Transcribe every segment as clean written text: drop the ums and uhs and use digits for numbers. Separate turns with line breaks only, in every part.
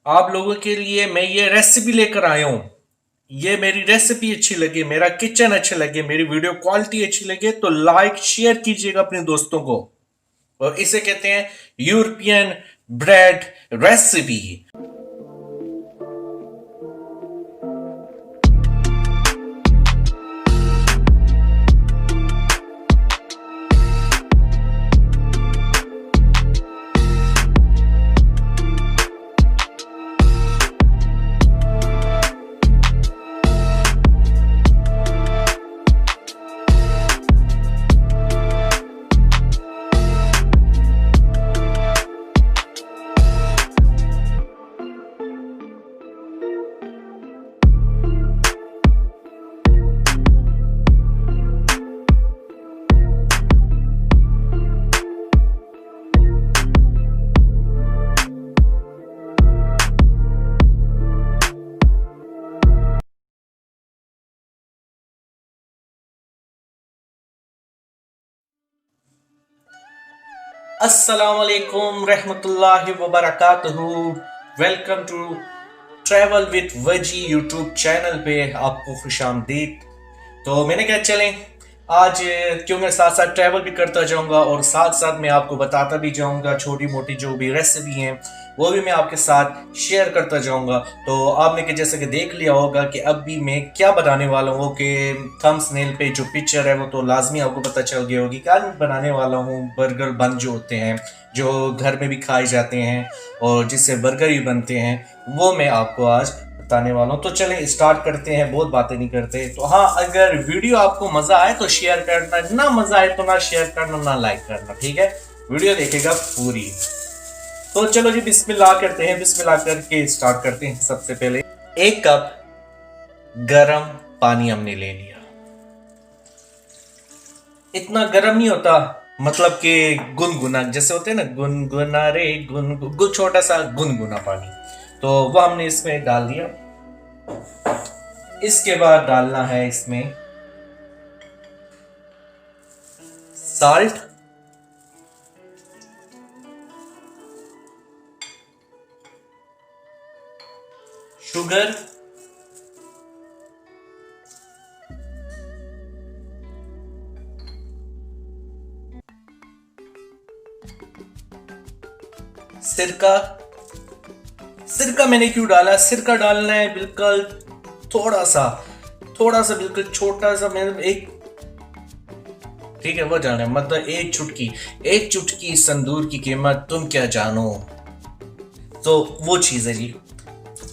आप लोगों के लिए मैं ये रेसिपी लेकर आया हूं। ये मेरी रेसिपी अच्छी लगे, मेरा किचन अच्छा लगे, मेरी वीडियो क्वालिटी अच्छी लगे तो लाइक शेयर कीजिएगा अपने दोस्तों को। और इसे कहते हैं यूरोपियन ब्रेड रेसिपी। अस्सलाम वालेकुम रहमतुल्लाहि व बरकातहू। वेलकम टू ट्रैवल विद वजी यूट्यूब चैनल पे आपको खुश आमदीद। तो मैंने कहा चलें आज क्यों मैं साथ साथ ट्रैवल भी करता जाऊंगा और साथ साथ मैं आपको बताता भी जाऊंगा, छोटी मोटी जो भी रेसिपी हैं वो भी मैं आपके साथ शेयर करता जाऊंगा। तो आपने के जैसे कि देख लिया होगा कि अब भी मैं क्या बनाने वाला हूँ कि थंबनेल पे जो पिक्चर है वो तो लाजमी आपको पता चल गई होगी। क्या बनाने वाला हूँ, बर्गर बन जो होते हैं जो घर में भी खाए जाते हैं और जिससे बर्गर भी बनते हैं वो मैं आपको आज बताने वाला हूँ। तो चलें स्टार्ट करते हैं, बहुत बातें नहीं करते। तो हाँ, अगर वीडियो आपको मजा आए तो शेयर करना, ना मजा आए तो ना शेयर करना ना लाइक करना, ठीक है। वीडियो देखेगा पूरी। तो चलो जी बिस्मिल्लाह करते हैं। बिस्मिल्लाह करके स्टार्ट करते हैं। सबसे पहले 1 कप गरम पानी हमने ले लिया। इतना गर्म नहीं होता, मतलब कि गुनगुना जैसे होते हैं ना, गुनगुना रे गुन छोटा सा गुनगुना पानी। तो वो हमने इसमें डाल दिया। इसके बाद डालना है इसमें साल्ट, शुगर, सिरका। सिरका मैंने क्यों डाला? सिरका डालना है बिल्कुल थोड़ा सा बिल्कुल छोटा सा, मैंने एक, ठीक है वो जाना है, मतलब एक चुटकी संदूर की कीमत तुम क्या जानो। तो वो चीज है जी,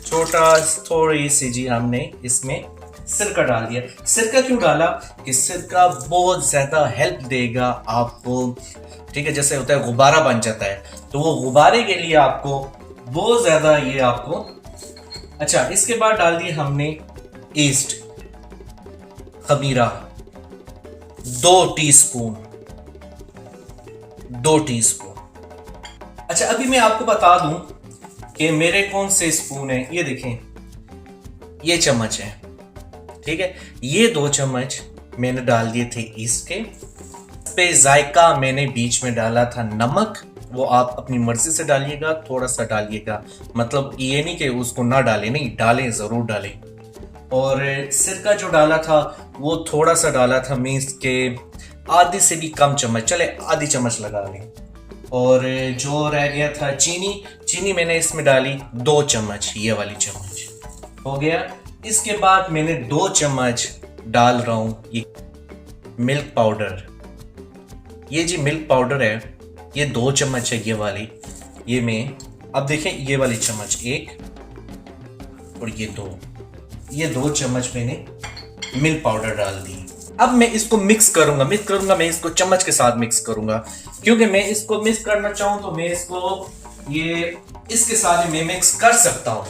छोटा थोड़ी सी जी हमने इसमें सिरका डाल दिया। सिरका क्यों डाला? कि सिरका बहुत ज्यादा हेल्प देगा आपको, ठीक है। जैसे होता है गुब्बारा बन जाता है, तो वो गुब्बारे के लिए आपको बहुत ज्यादा ये आपको अच्छा। इसके बाद डाल दिया हमने ईस्ट, खमीरा 2 टीस्पून। अच्छा, अभी मैं आपको बता दूं कि मेरे कौन से स्पून है। ये देखें, ये चम्मच है, ठीक है। ये 2 चम्मच मैंने डाल दिए थे ईस्ट के। इस पे जायका मैंने बीच में डाला था नमक, वो आप अपनी मर्जी से डालिएगा, थोड़ा सा डालिएगा, मतलब ये नहीं कि उसको ना डालें, नहीं डालें, जरूर डालें। और सिरका जो डाला था वो थोड़ा सा डाला था, मीन्स के आधी से भी कम चम्मच, चले आधी चम्मच लगा लें। और जो रह गया था चीनी मैंने इसमें डाली 2 चम्मच, ये वाली चम्मच हो गया। इसके बाद मैंने 2 चम्मच डाल रहा हूं ये मिल्क पाउडर। ये जी मिल्क पाउडर है, ये 2 चम्मच है ये वाली। ये मैं अब देखें, ये वाली चम्मच 1 और ये 2 चम्मच मैंने मिल्क पाउडर डाल दी। अब मैं इसको मिक्स करूंगा, मैं इसको चम्मच के साथ मिक्स करूंगा, क्योंकि मैं इसको मिक्स करना चाहूं तो मैं इसको ये इसके साथ मैं मिक्स कर सकता हूं।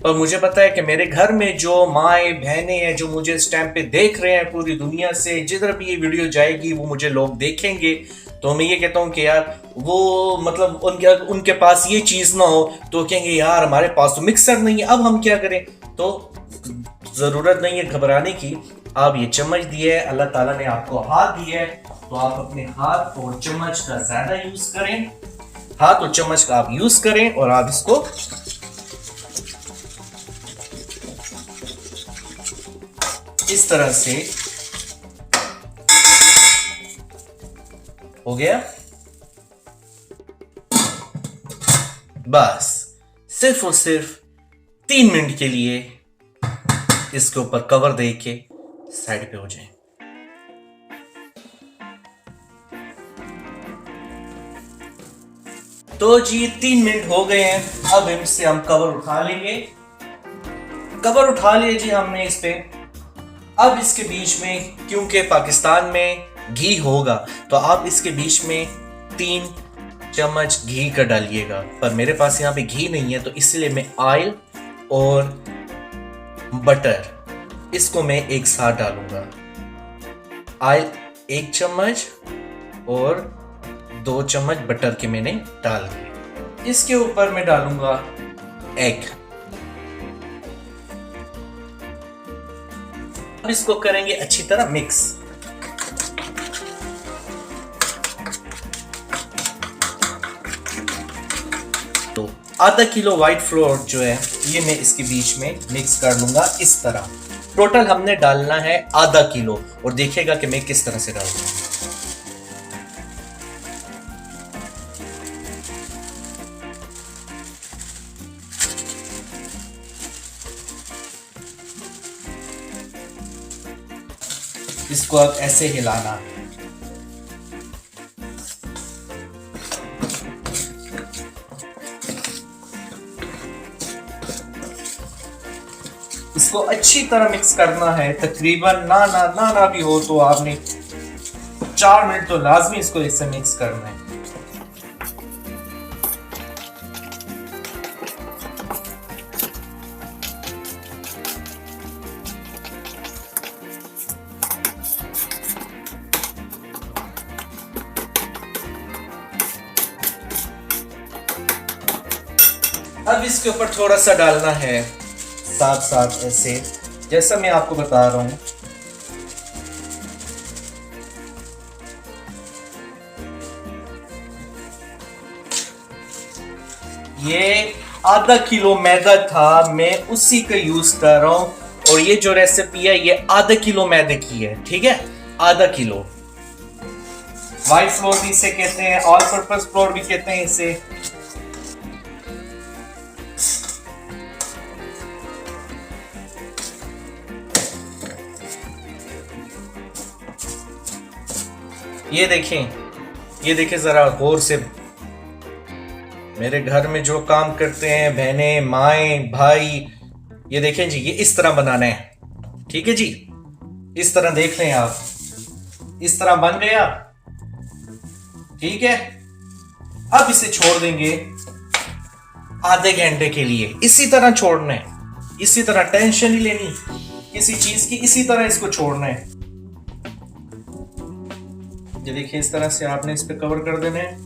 और मुझे पता है कि मेरे घर में जो माएँ बहनें हैं जो मुझे इस टाइम पे देख रहे हैं पूरी दुनिया से, जिधर भी ये वीडियो जाएगी वो मुझे लोग देखेंगे। तो मैं ये कहता हूँ कि यार वो मतलब उनके पास ये चीज़ ना हो तो कहेंगे यार हमारे पास तो मिक्सर नहीं है, अब हम क्या करें। तो ज़रूरत नहीं है घबराने की। आप ये चम्मच दिए, अल्लाह ताला ने आपको हाथ दिए है, तो आप अपने हाथ और चम्मच का ज़्यादा यूज़ करें। हाथ और चम्मच का आप यूज़ करें और आप इसको इस तरह से हो गया। बस सिर्फ और सिर्फ 3 मिनट के लिए इसके ऊपर कवर दे के साइड पे हो जाए। तो जी 3 मिनट हो गए हैं। अब इनसे हम कवर उठा लेंगे। कवर उठा लिया जी हमने इस पे। अब इसके बीच में, क्योंकि पाकिस्तान में घी होगा, तो आप इसके बीच में 3 चम्मच घी का डालिएगा। पर मेरे पास यहाँ पे घी नहीं है, तो इसलिए मैं ऑयल और बटर इसको मैं एक साथ डालूंगा। ऑयल 1 चम्मच और 2 चम्मच बटर के मैंने डाल दिए। इसके ऊपर मैं डालूंगा एग। अब इसको करेंगे अच्छी तरह मिक्स। तो आधा किलो व्हाइट फ्लोर जो है ये मैं इसके बीच में मिक्स कर लूंगा इस तरह। टोटल हमने डालना है आधा किलो, और देखिएगा कि मैं किस तरह से डालूंगा। इसको अब ऐसे हिलाना है। इसको अच्छी तरह मिक्स करना है। तकरीबन ना भी हो तो आपने 4 मिनट तो लाजमी इसको इससे मिक्स करना है। अब इसके ऊपर थोड़ा सा डालना है साथ साथ ऐसे, जैसा मैं आपको बता रहा हूं। ये आधा किलो मैदा था, मैं उसी का यूज कर रहा हूं। और ये जो रेसिपी है ये आधा किलो मैदे की है, ठीक है। आधा किलो व्हाइट फ्लोर भी इसे कहते हैं, ऑल पर्पस फ्लोर भी कहते हैं इसे। ये देखें जरा गौर से। मेरे घर में जो काम करते हैं बहनें, माएं, भाई, ये देखें जी, ये इस तरह बनाना है, ठीक है जी। इस तरह देख लें आप, इस तरह बन गया, ठीक है। अब इसे छोड़ देंगे आधे घंटे के लिए। इसी तरह छोड़ना है, इसी तरह, टेंशन नहीं लेनी किसी चीज की, इसी तरह इसको छोड़ना है। ये देखिए इस तरह से आपने इस पे कवर कर देना है।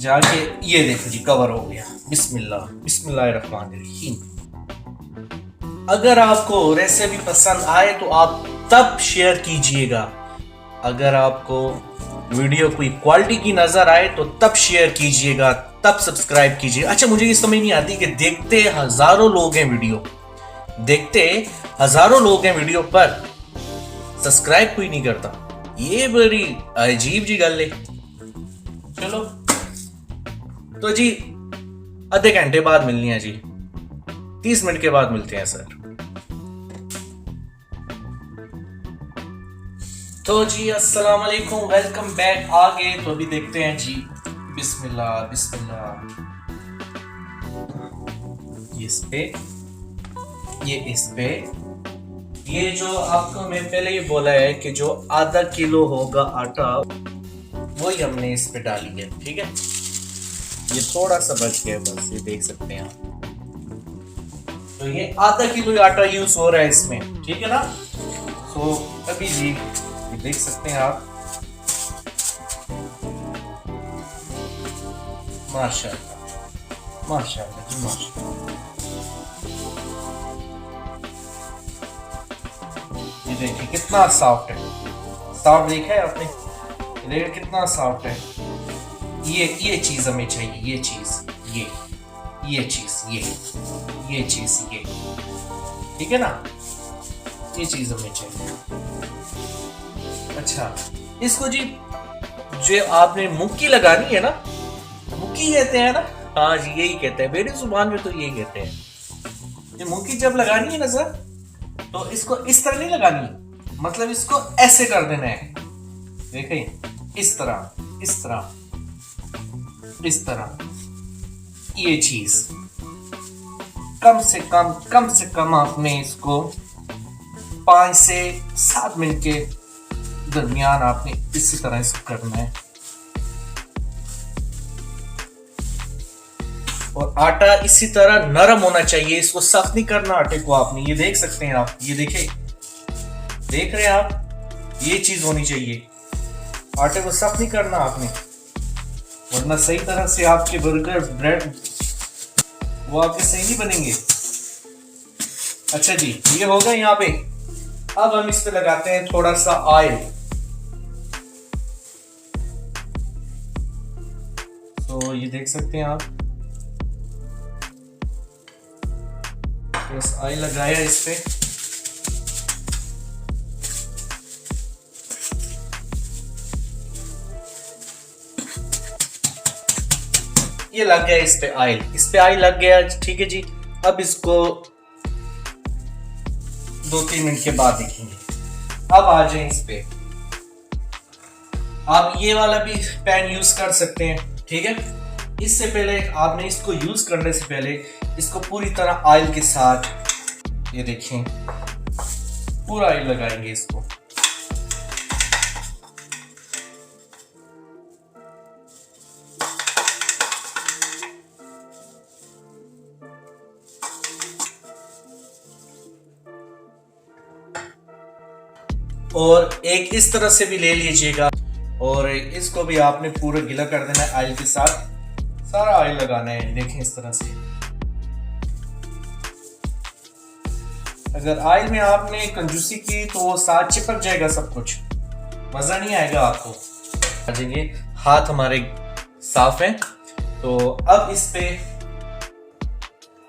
जाके ये देखो जी कवर हो गया। बिस्मिल्लाहिर्रहमानिर्रहीम। अगर आपको रेसिपी पसंद आए तो आप तब शेयर कीजिएगा। अगर आपको वीडियो कोई क्वालिटी की नजर आए तो तब शेयर कीजिएगा, तब सब्सक्राइब कीजिएगा। अच्छा, मुझे ये समझ नहीं आती कि देखते हजारों लोग हैं वीडियो, पर सब्सक्राइब कोई नहीं करता। ये बड़ी अजीब जी गल है। चलो तो जी आधे घंटे बाद मिलनी है जी, 30 मिनट के बाद मिलते हैं सर। तो जी अस्सलाम वालेकुम, वेलकम बैक। आगे तो अभी देखते हैं जी। बिस्मिल्लाह बिस्मिल्लाह। इस पे ये जो आपको मैं पहले ये बोला है कि जो आधा किलो होगा आटा वही हमने इस पे डाली है, ठीक है। ये थोड़ा सा बच गया बस, ये देख सकते हैं आप। तो ये आधा किलो आटा यूज हो रहा है इसमें, ठीक है ना। तो अभी जी ये देख सकते हैं आप, माशाल्लाह माशाल्लाह जी माशाल्लाह। ये देखिए कितना सॉफ्ट है, सॉफ्ट देखा है आपने, ये देखिए कितना सॉफ्ट है। ये चीज हमें चाहिए, ये चीज, ये चीज, ये ठीक है ना, ये चीज हमें चाहिए। अच्छा, इसको जी जो आपने मुक्की लगानी है ना, मुक्की कहते हैं ना, हाँ जी यही कहते हैं, मेरी जुबान में तो यही कहते हैं। ये मुक्की जब लगानी है ना सर, तो इसको इस तरह नहीं लगानी, मतलब इसको ऐसे कर देना है, देखें, इस तरह, इस तरह, इस तरह, ये चीज कम से कम आपने इसको 5 से 7 मिनट के दरमियान आपने इसी तरह इसको करना है। और आटा इसी तरह नरम होना चाहिए, इसको सख्त नहीं करना आटे को आपने, ये देख सकते हैं आप, ये देखे, देख रहे हैं आप, ये चीज होनी चाहिए, आटे को सख्त नहीं करना आपने, वरना सही तरह से आपके बर्गर ब्रेड वो आपके सही नहीं बनेंगे। अच्छा जी, ये होगा यहाँ पे। अब हम इस पे लगाते हैं थोड़ा सा ऑयल। तो ये देख सकते हैं आप, बस ऑयल लगाया इस पे, ये लग गया इस पे ऑयल, इस पे ऑयल लग गया, ठीक है जी। अब इसको 2-3 मिनट के बाद देखेंगे। अब आ जाए इस पे, आप ये वाला भी पैन यूज कर सकते हैं, ठीक है। इससे पहले आपने इसको यूज करने से पहले इसको पूरी तरह ऑयल के साथ, ये देखें, पूरा ऑयल लगाएंगे इसको। और एक इस तरह से भी ले लीजिएगा, और इसको भी आपने पूरा गीला कर देना है ऑयल के साथ, सारा ऑयल लगाना है, देखें इस तरह से। अगर ऑयल में आपने कंजूसी की तो वो साथ चिपक जाएगा सब कुछ, मजा नहीं आएगा आपको। आ जाएंगे, हाथ हमारे साफ हैं, तो अब इस पे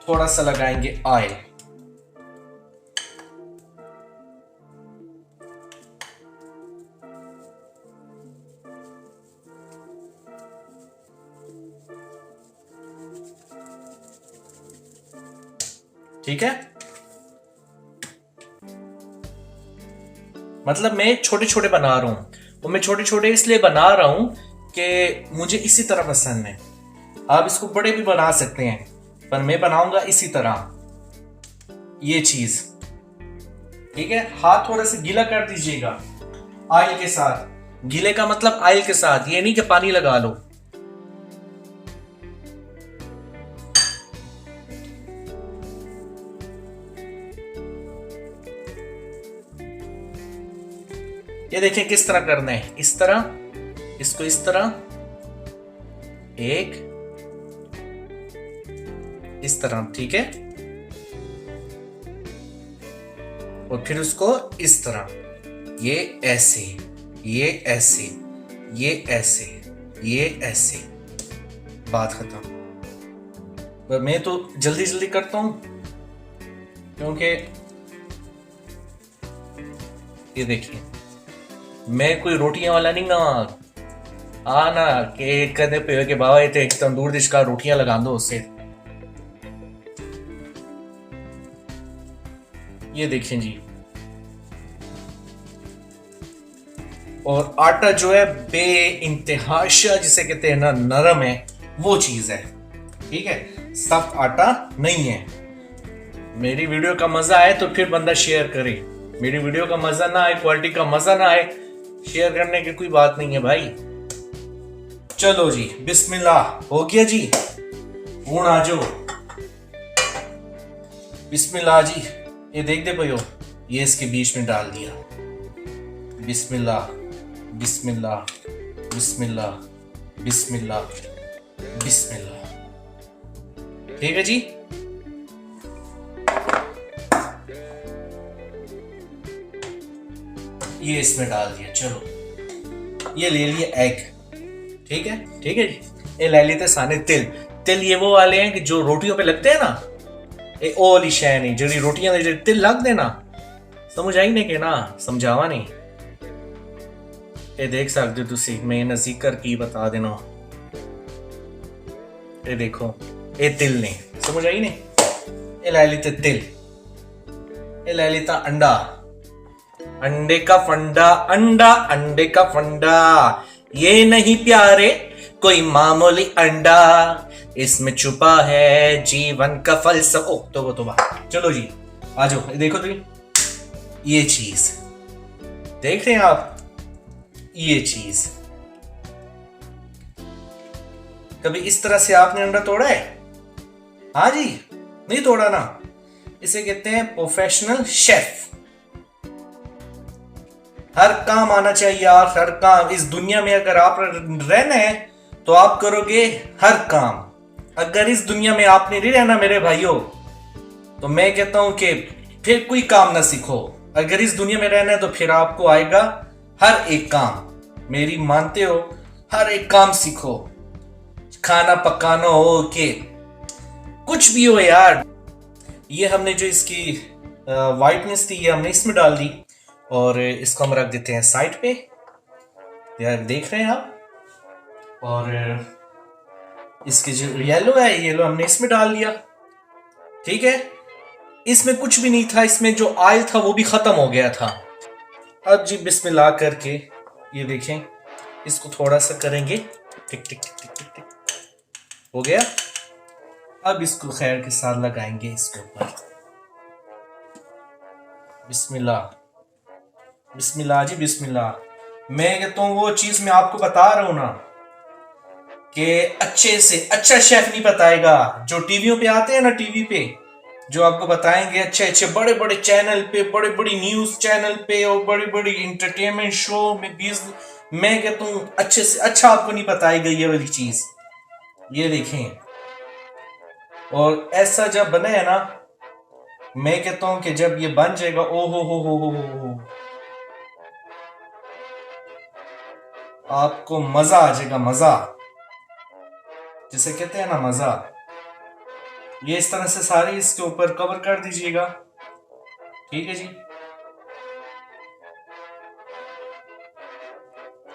थोड़ा सा लगाएंगे ऑयल। ठीक है, मतलब मैं छोटे छोटे बना रहा हूं, तो मैं छोटे छोटे इसलिए बना रहा हूं कि मुझे इसी तरह पसंद है। आप इसको बड़े भी बना सकते हैं, पर मैं बनाऊंगा इसी तरह, ये चीज, ठीक है। हाथ थोड़ा सा गीला कर दीजिएगा ऑयल के साथ, गीले का मतलब ऑयल के साथ, ये नहीं कि पानी लगा लो। ये देखें किस तरह करना है, इस तरह, इसको इस तरह, एक इस तरह, ठीक है, और फिर उसको इस तरह, ये ऐसे, ये ऐसे, ये ऐसे, ये ऐसे, बात खत्म। पर मैं तो जल्दी जल्दी करता हूं, क्योंकि ये देखिए, मैं कोई रोटियां वाला नहीं ना, आना के कहते पे के बाबा ये एक तंदूर दिश का रोटियां लगा दो उससे। ये देखें जी, और आटा जो है बे इंतहाशा जिसे कहते हैं ना, नरम है, वो चीज है, ठीक है, सख्त आटा नहीं है। मेरी वीडियो का मजा आए तो फिर बंदा शेयर करे, मेरी वीडियो का मजा ना आए, क्वालिटी का मजा ना आए, शेयर करने की कोई बात नहीं है भाई। चलो जी, बिस्मिल्लाह, हो गया जी, हूं आ जाओ, बिस्मिल्लाह जी। ये देख दे भाइयों, ये इसके बीच में डाल दिया, बिस्मिल्लाह बिस्मिल्लाह बिस्मिल्लाह बिस्मिल्लाह बिस्मिल्लाह, ठीक है जी। ये इसमें डाल दिया, चलो ये ले लिया एग, ठीक है, ठीक है जी। ये ले लेते साने तिल, तिल ये वो वाले हैं कि जो रोटियों पे लगते हैं ना, ये ओ वाली शै नहीं जी रोटियां दे तिल लग देना। समझ आई नहीं कि ना समझावा नहीं, ये देख सकते हो तुसी, मैं नजीक करके बता देना। ये देखो ये तिल ने, समझ आई नहीं, ये लै ली तिल, ये लै ली अंडा, अंडे का फंडा, अंडा अंडे का फंडा, ये नहीं प्यारे कोई मामूली अंडा, इसमें छुपा है जीवन का फलसफा। ओ तो चलो जी आ जाओ, देखो तो ये चीज देख रहे हैं आप, ये चीज कभी इस तरह से आपने अंडा तोड़ा है? हाँ जी, नहीं तोड़ा ना। इसे कहते हैं प्रोफेशनल शेफ। हर काम आना चाहिए यार, हर काम इस दुनिया में अगर आप रहना है तो आप करोगे हर काम। अगर इस दुनिया में आपने नहीं रहना मेरे भाइयों, तो मैं कहता हूं कि फिर कोई काम ना सीखो। अगर इस दुनिया में रहना है तो फिर आपको आएगा हर एक काम। मेरी मानते हो? हर एक काम सीखो, खाना पकाना हो के कुछ भी हो यार। ये हमने जो इसकी वाइटनेस थी ये हमने इसमें डाल दी और इसको हम रख देते हैं साइड पे, यार देख रहे हैं आप। और इसके जो येलो है, येलो हमने इसमें डाल दिया, ठीक है। इसमें कुछ भी नहीं था, इसमें जो ऑयल था वो भी खत्म हो गया था। अब जी बिस्मिल्लाह करके ये देखें, इसको थोड़ा सा करेंगे, टिक टिक टिक टिक टिक टिक, हो गया। अब इसको खैर के साथ लगाएंगे इसके ऊपर। बिस्मिल्लाह बिस्मिल्लाह जी बिस्मिल्लाह। मैं कहता हूँ वो चीज मैं आपको बता रहा हूं ना कि अच्छे से अच्छा शेफ नहीं बताएगा। जो टीवियों पे आते हैं ना, टीवी पे जो आपको बताएंगे अच्छे अच्छे बड़े बड़े चैनल पे, बड़े बड़ी न्यूज चैनल पे और बड़ी बड़ी इंटरटेनमेंट शो में मैं कहता हूँ अच्छे से अच्छा आपको नहीं बताएगा ये वाली चीज। ये देखें, और ऐसा जब बने है ना, मैं कहता हूं कि जब ये बन जाएगा, ओ हो, आपको मजा आ जाएगा, मजा जिसे कहते हैं ना मजा। ये इस तरह से सारे इसके ऊपर कवर कर दीजिएगा, ठीक है जी।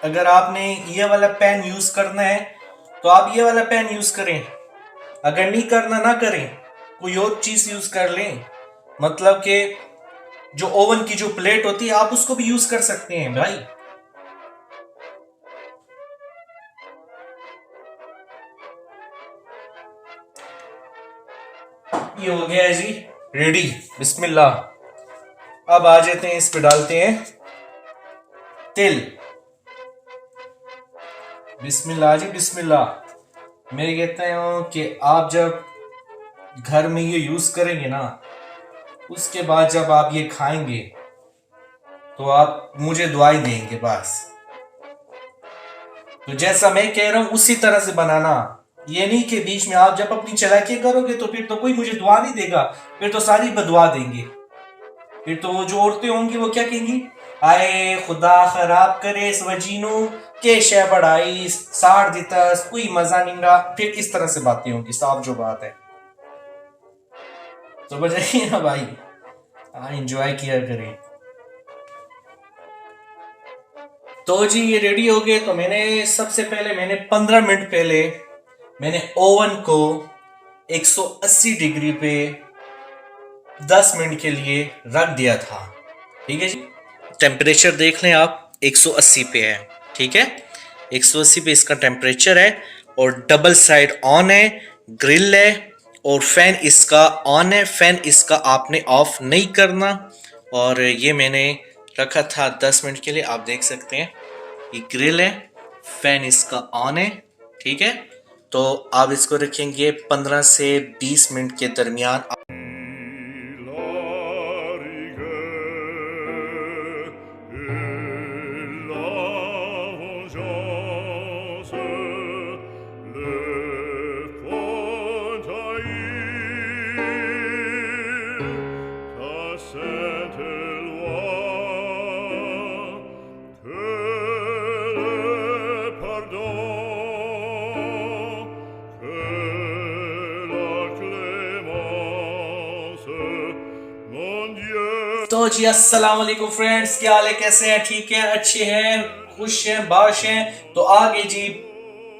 अगर आपने ये वाला पैन यूज करना है तो आप ये वाला पैन यूज करें, अगर नहीं करना ना करें, कोई और चीज यूज कर लें। मतलब कि जो ओवन की जो प्लेट होती है आप उसको भी यूज कर सकते हैं भाई। ये हो गया है जी रेडी, बिस्मिल्लाह। अब आ जाते हैं, इस पे डालते हैं तिल। बिस्मिल्लाह जी बिस्मिल्लाह। मैं कहता हूं कि आप जब घर में ये यूज करेंगे ना, उसके बाद जब आप ये खाएंगे तो आप मुझे दुआई देंगे बस। तो जैसा मैं कह रहा हूं उसी तरह से बनाना। ये नहीं कि बीच में आप जब अपनी चालाकी करोगे तो फिर तो कोई मुझे दुआ नहीं देगा, फिर तो सारी बदुआ देंगे। फिर तो वो जो औरतें होंगी वो क्या कहेंगी, आए खुदा खराब करे इस वजीनू के शे बढ़ाई साड़ देता, कोई मजा नहीं रहा। फिर इस तरह से बातें होंगी, साफ जो बात है। तो बजाइए ना भाई, एंजॉय किया करें। तो जी ये रेडी हो गए। तो मैंने सबसे पहले 15 मिनट पहले मैंने ओवन को 180 डिग्री पे 10 मिनट के लिए रख दिया था, ठीक है जी। टेम्परेचर देख लें आप, 180 पे है, ठीक है। 180 पे इसका टेम्परेचर है और डबल साइड ऑन है, ग्रिल है और फैन इसका ऑन है। फैन इसका आपने ऑफ नहीं करना। और ये मैंने रखा था 10 मिनट के लिए, आप देख सकते हैं ये ग्रिल है, फैन इसका ऑन है, ठीक है। तो आप इसको रखेंगे 15 से 20 मिनट के दरमियान। तो जी अस्सलाम वालेकुम फ्रेंड्स, क्या हाल है, कैसे हैं, ठीक है, अच्छे हैं, खुश हैं, बाश हैं। तो आगे जी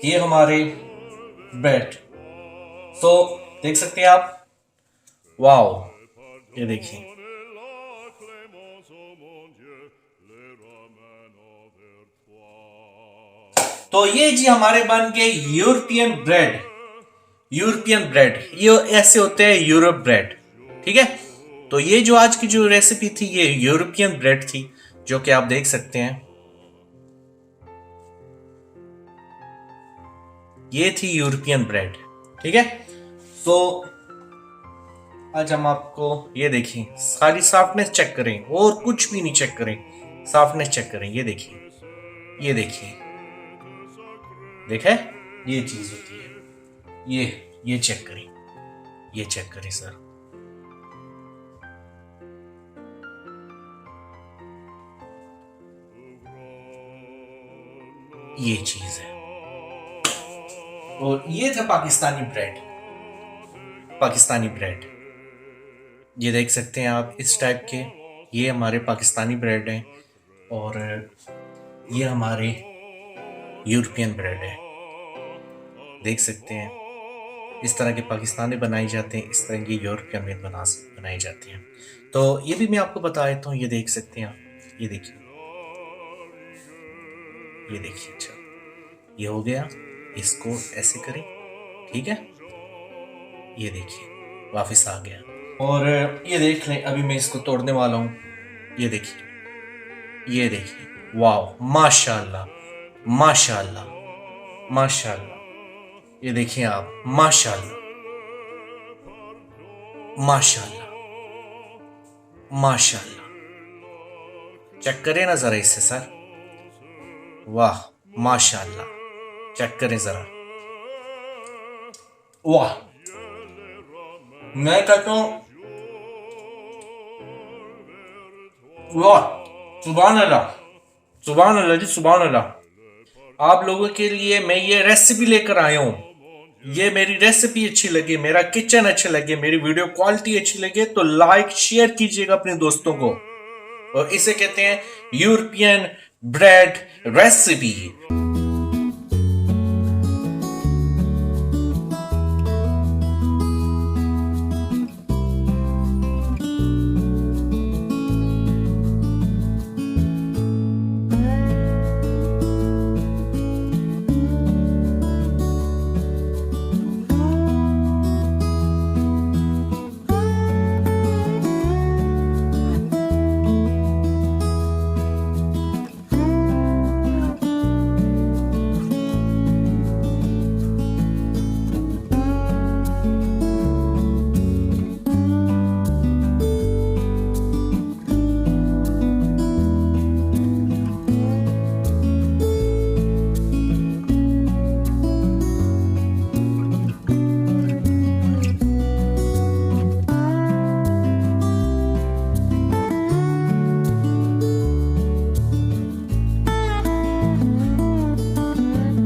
ये हमारे ब्रेड, तो देख सकते हैं आप, वाओ, ये देखिए। तो ये जी हमारे बन गए यूरोपियन ब्रेड। यूरोपियन ब्रेड ये ऐसे होते हैं, यूरोप ब्रेड, ठीक है। तो ये जो आज की जो रेसिपी थी ये यूरोपियन ब्रेड थी, जो कि आप देख सकते हैं, ये थी यूरोपियन ब्रेड, ठीक है। तो आज हम आपको ये देखिए, सारी सॉफ्टनेस चेक करें और कुछ भी नहीं चेक करें, सॉफ्टनेस चेक करें। ये देखिए, ये देखिए, देखा, ये चीज होती है, ये चेक करें, ये चेक करें सर, ये चीज है। और ये था पाकिस्तानी ब्रेड, पाकिस्तानी ब्रेड, ये देख सकते हैं आप, इस टाइप के ये हमारे पाकिस्तानी ब्रेड हैं। और ये हमारे यूरोपियन ब्रेड है, देख सकते हैं, इस तरह के पाकिस्तानी बनाए जाते हैं, इस तरह के यूरोपियन में बनाए जाते हैं। तो ये भी मैं आपको बता देता हूँ, ये देख सकते हैं आप, ये देखिए, ये देखिए। अच्छा, ये हो गया, इसको ऐसे करें, ठीक है, ये देखिए वापस आ गया। और ये देख लें, अभी मैं इसको तोड़ने वाला हूँ, ये देखिए, ये देखिए, वाह, माशाल्लाह, माशाल्लाह, माशाल्लाह, ये देखिए आप, माशाल्लाह, माशाल्लाह, माशाल्लाह। चेक करें ना जरा इससे सर, वाह, माशाल्लाह, चेक करें जरा, वाह। मैं कहता हूं वाह, सुभान अल्लाह, सुभान अल्लाह जी, सुभान अल्लाह। आप लोगों के लिए मैं ये रेसिपी लेकर आया हूं। ये मेरी रेसिपी अच्छी लगी, मेरा किचन अच्छा लगे, मेरी वीडियो क्वालिटी अच्छी लगे तो लाइक शेयर कीजिएगा अपने दोस्तों को। और इसे कहते हैं यूरोपियन ब्रेड रेसिपी।